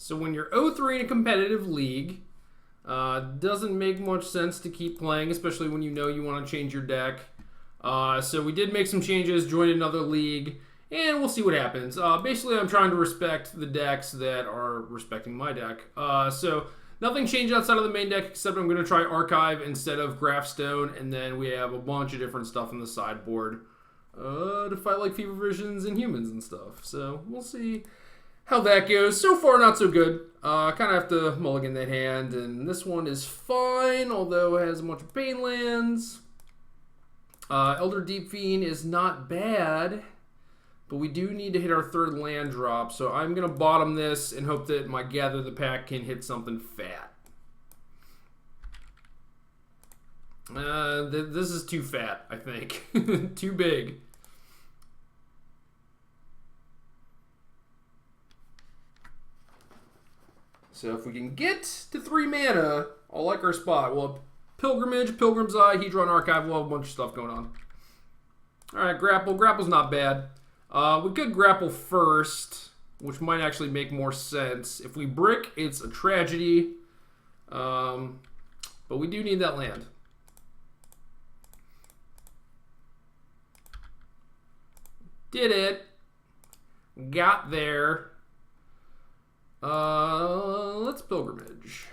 So when you're 0-3 in a competitive league, doesn't make much sense to keep playing, especially when you know you want to change your deck. So we did make some changes, joined another league, and we'll see what happens. Basically, I'm trying to respect the decks that are respecting my deck. So nothing changed outside of the main deck, except I'm going to try Archive instead of Graphstone, and then we have a bunch of different stuff on the sideboard to fight like Fever Visions and humans and stuff. So we'll see how that goes. So far, not so good. Kind of have to mulligan that hand, and this one is fine, although it has a bunch of Pain lands. Elder Deep Fiend is not bad, but we do need to hit our third land drop, so I'm going to bottom this and hope that my Gather the Pack can hit something fat. This is too fat, I think. Too big. So if we can get to 3 mana, I'll like our spot. We'll have Pilgrimage, Pilgrim's Eye, Hedron Archive. We'll have a bunch of stuff going on. Alright, Grapple. Grapple's not bad. We could Grapple first, which might actually make more sense. If we brick, it's a tragedy. But we do need that land. Did it. Got there. Let's Pilgrimage.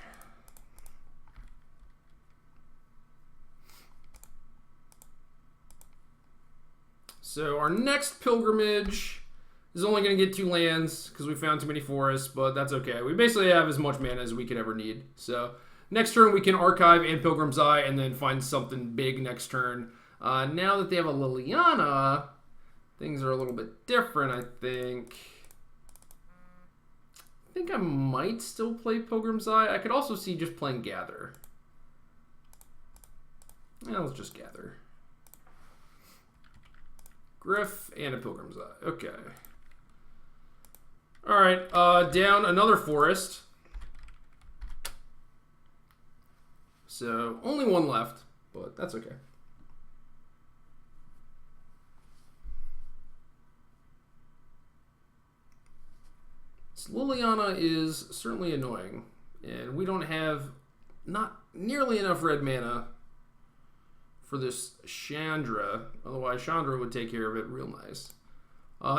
So our next Pilgrimage is only going to get 2 lands because we found too many forests, but that's okay. We basically have as much mana as we could ever need. So next turn we can Archive and Pilgrim's Eye and then find something big next turn. Now that they have a Liliana, things are a little bit different, I think. I think I might still play Pilgrim's Eye. I could also see just playing Gather. Yeah, let's just Gather. Griff and a Pilgrim's Eye. Okay. Alright, down another forest. So, only 1 left, but that's okay. So Liliana is certainly annoying, and we don't have not nearly enough red mana for this Chandra. Otherwise, Chandra would take care of it real nice.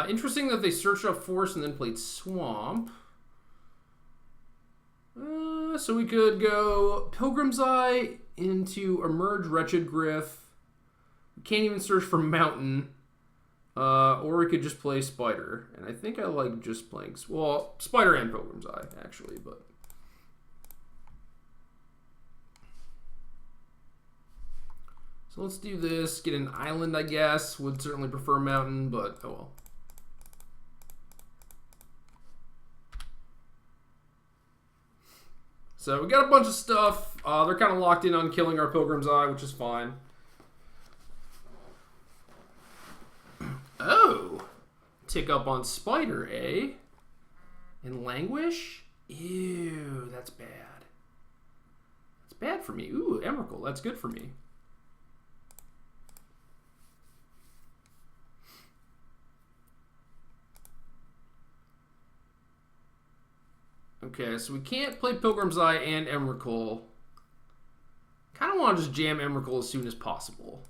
Interesting that they searched up Forest and then played Swamp. So we could go Pilgrim's Eye into Emerge Wretched Griff. We can't even search for Mountain. Or we could just play Spider. And I think I like just playing... Well, Spider and Pilgrim's Eye, actually, but... So let's do this. Get an island, I guess. Would certainly prefer mountain, but oh well. So we got a bunch of stuff. They're kind of locked in on killing our Pilgrim's Eye, which is fine. Oh! Tick up on Spider, eh? And Languish? Ew, that's bad. That's bad for me. Ooh, Emrakul, that's good for me. Okay, so we can't play Pilgrim's Eye and Emrakul. Kind of want to just jam Emrakul as soon as possible.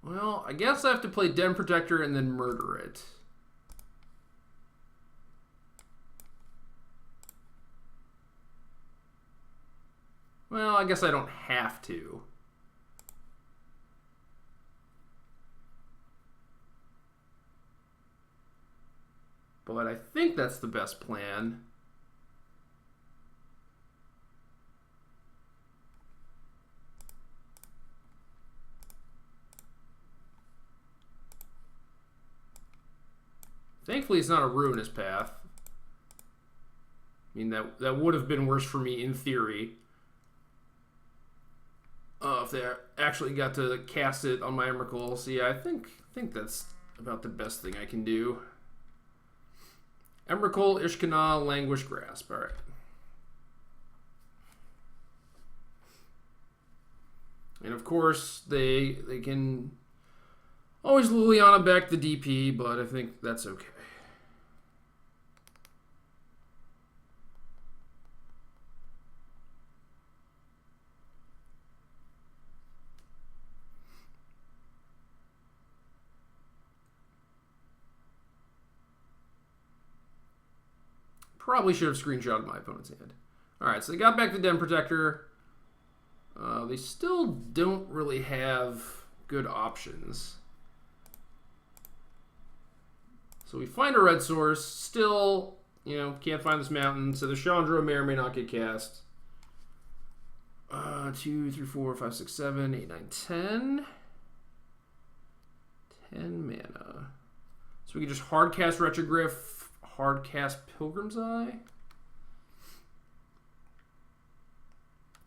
Well, I guess I have to play Den Protector and then murder it. Well, I guess I don't have to. But I think that's the best plan. Thankfully, it's not a ruinous path. I mean, that would have been worse for me in theory. If they actually got to cast it on my Emrakul. So yeah, I think that's about the best thing I can do. Emrakul, Ishkana, Languish, Grasp. All right. And of course, they can always Liliana back the DP, but I think that's okay. Probably should have screenshotted my opponent's hand. Alright, so they got back the Den Protector. They still don't really have good options. So we find a red source. Still, you know, can't find this mountain. So the Chandra may or may not get cast. 2, 3, 4, 5, 6, 7, 8, 9, 10. 10 mana. So we can just hard cast Retrogryph. Hard cast Pilgrim's Eye.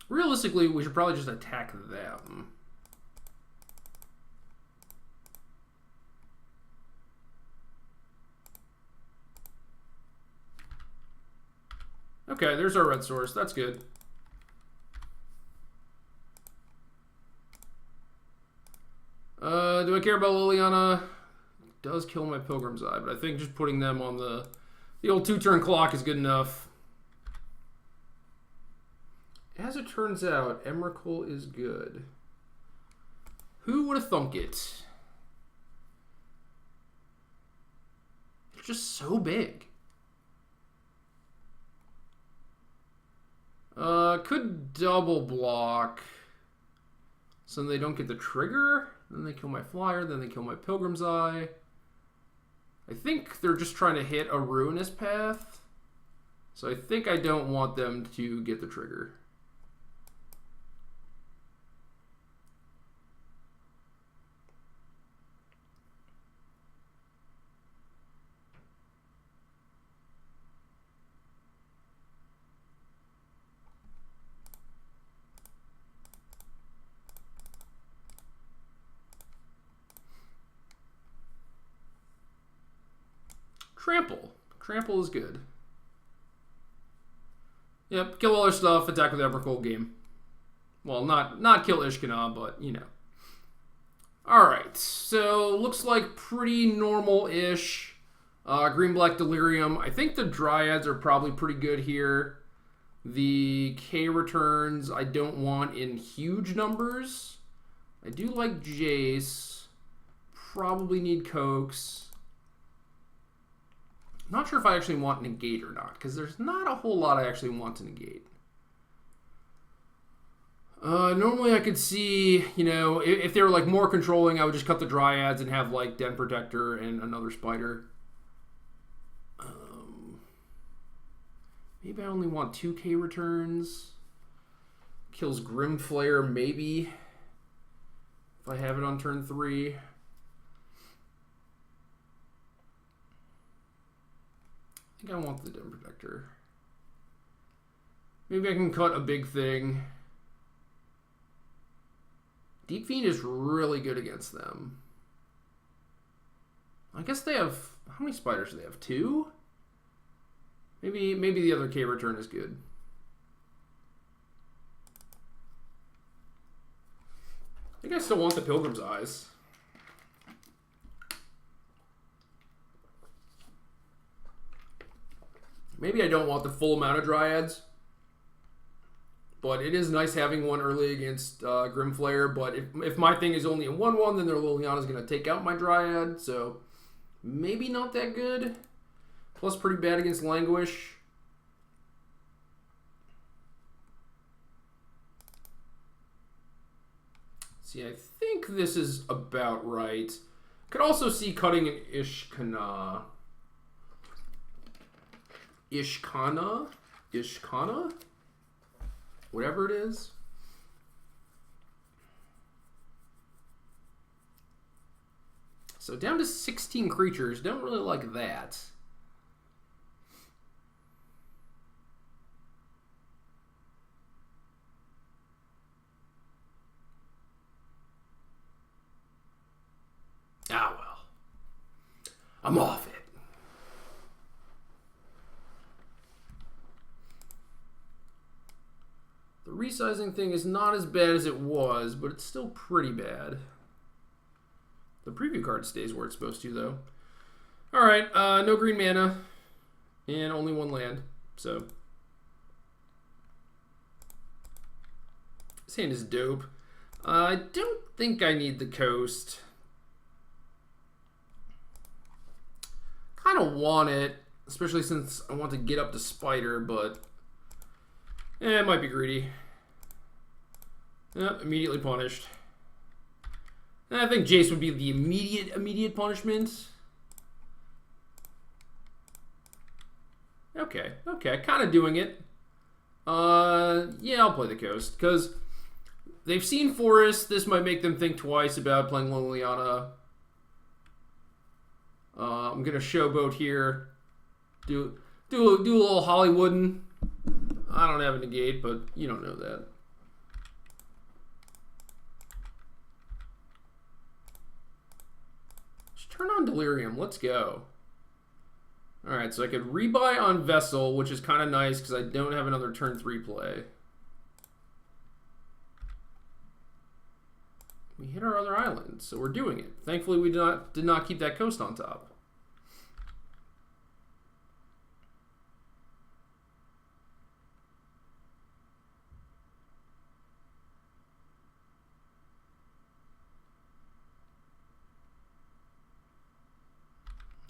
Realistically, we should probably just attack them. Okay, there's our red source. That's good. Do I care about Liliana? It does kill my Pilgrim's Eye, but I think just putting them on the old 2-turn clock is good enough. As it turns out, Emrakul is good. Who would have thunk it? It's just so big. Could double block. So they don't get the trigger. Then they kill my flyer. Then they kill my Pilgrim's Eye. I think they're just trying to hit a Ruinous Path. So I think I don't want them to get the trigger. Trample. Trample is good. Yep, kill all their stuff, attack with Emrakul, game. Well, not kill Ishkana, but, you know. Alright, so looks like pretty normal-ish. Green-Black Delirium. I think the Dryads are probably pretty good here. The K returns I don't want in huge numbers. I do like Jace. Probably need Coax. Not sure if I actually want negate or not, because there's not a whole lot I actually want to negate. Normally I could see, you know, if they were like more controlling, I would just cut the Dryads and have like Den Protector and another Spider. Maybe I only want 2K returns. Kills Grimflayer, maybe. If I have it on turn 3. I think I want the Den Protector. Maybe I can cut a big thing. Deep Fiend is really good against them. I guess they have... How many spiders do they have? 2? Maybe the other K return is good. I think I still want the Pilgrim's Eyes. Maybe I don't want the full amount of Dryads. But it is nice having one early against Grimflayer. But if my thing is only a 1-1, then their Liliana's going to take out my Dryad. So maybe not that good. Plus pretty bad against Languish. See, I think this is about right. Could also see cutting an Ishkana. Ishkana? Whatever it is. So down to 16 creatures. Don't really like that. Ah, well. I'm off it. The resizing thing is not as bad as it was, but it's still pretty bad. The preview card stays where it's supposed to, though. All right, no green mana, and only one land, so. This hand is dope. I don't think I need the coast. Kind of want it, especially since I want to get up to Spider, but it might be greedy. Yep, immediately punished. And I think Jace would be the immediate punishment. Okay, kind of doing it. Yeah, I'll play the coast, because they've seen Forest. This might make them think twice about playing Liliana. I'm gonna showboat here. Do a little Hollywoodin. I don't have a negate, but you don't know that. Just turn on Delirium. Let's go. All right, so I could rebuy on Vessel, which is kind of nice because I don't have another turn 3 play. We hit our other island, so we're doing it. Thankfully, we did not keep that coast on top.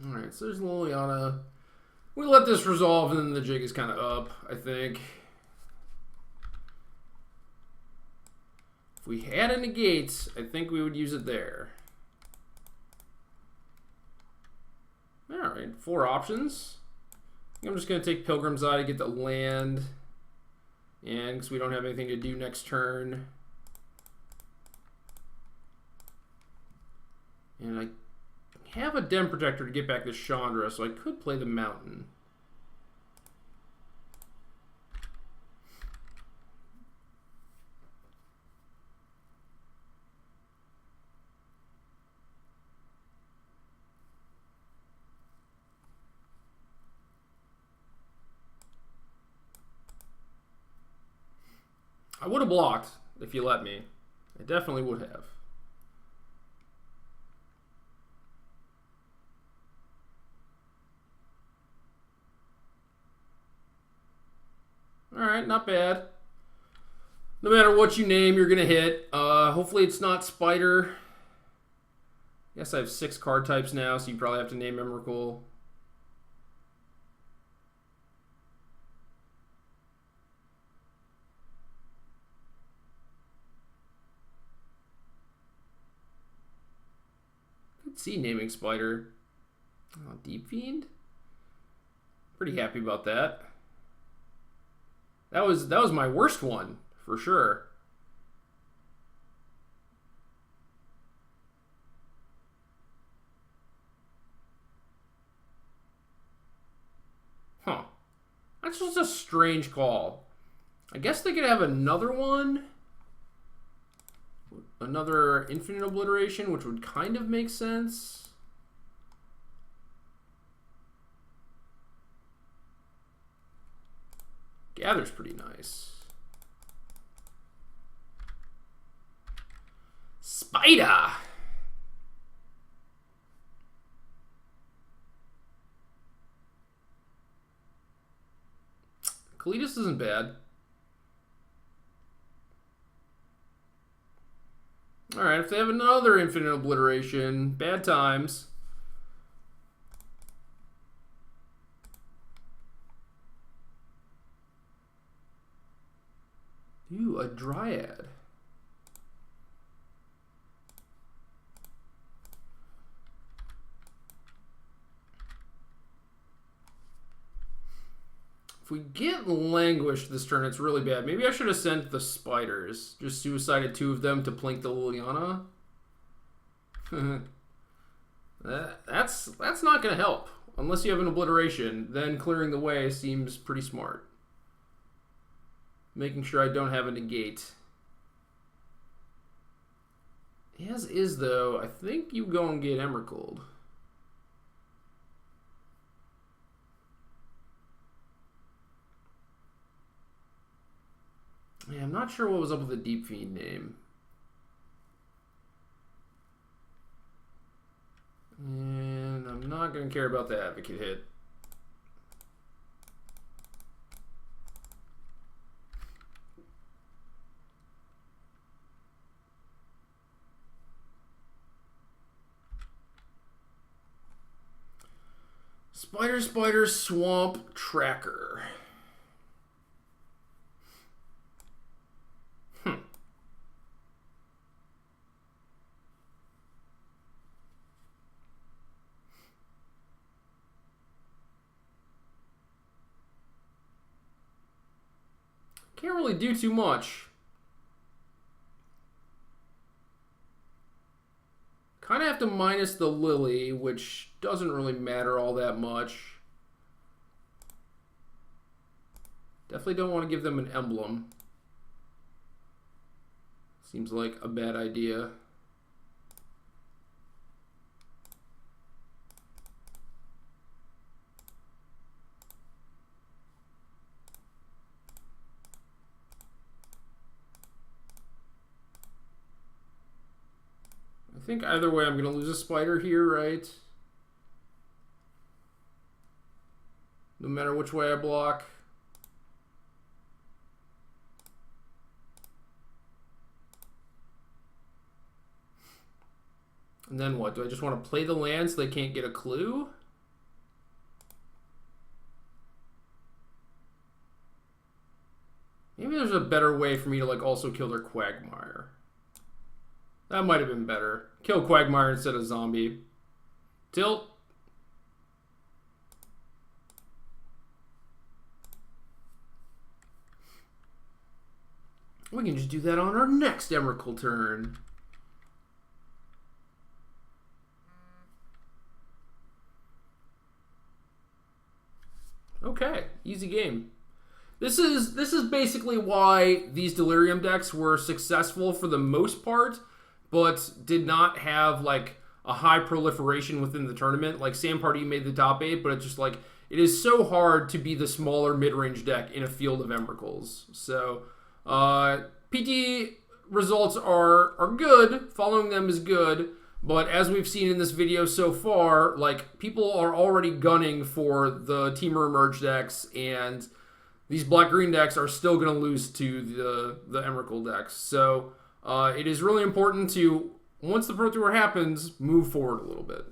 All right, so there's Liliana. We let this resolve, and then the jig is kind of up, I think. If we had a negate, I think we would use it there. All right, 4 options. I'm just going to take Pilgrim's Eye to get the land. And because we don't have anything to do next turn. And I have a Den Protector to get back to Chandra, so I could play the Mountain. I would have blocked if you let me. I definitely would have. All right, not bad. No matter what you name, you're going to hit. Hopefully it's not Spider. I guess I have 6 card types now, so you probably have to name Emrakul. Could see naming Spider. Oh, Deep Fiend? Pretty happy about that. That was my worst one, for sure. Huh. That's just a strange call. I guess they could have another one. Another Infinite Obliteration, which would kind of make sense. Gather's pretty nice. Spider! Kalitas isn't bad. Alright, if they have another Infinite Obliteration, bad times. Ooh, a Dryad. If we get Languished this turn, it's really bad. Maybe I should have sent the Spiders. Just suicided 2 of them to plink the Liliana. That's not going to help. Unless you have an Obliteration, then clearing the way seems pretty smart. Making sure I don't have a negate. As is, though, I think you go and get Emrakul. Yeah, I'm not sure what was up with the Deep Fiend name. And I'm not going to care about the Advocate hit. Spider Swamp Tracker. Can't really do too much. Kind of have to minus the Lily, which doesn't really matter all that much. Definitely don't want to give them an emblem. Seems like a bad idea. I think either way I'm going to lose a spider here, right? No matter which way I block. And then what? Do I just want to play the land so they can't get a clue? Maybe there's a better way for me to like also kill their Quagmire. That might have been better. Kill Quagmire instead of Zombie. Tilt. We can just do that on our next Emrakul turn. Okay, easy game. This is basically why these Delirium decks were successful for the most part, but did not have like a high proliferation within the tournament. Like Sam Pardee made the top 8, but it's just like it is so hard to be the smaller mid-range deck in a field of Emrakuls. So PT results are good. Following them is good. But as we've seen in this video so far, like people are already gunning for the Temur Emerge decks, and these black-green decks are still going to lose to the Emrakul decks. So it is really important to, once the Pro Tour happens, move forward a little bit.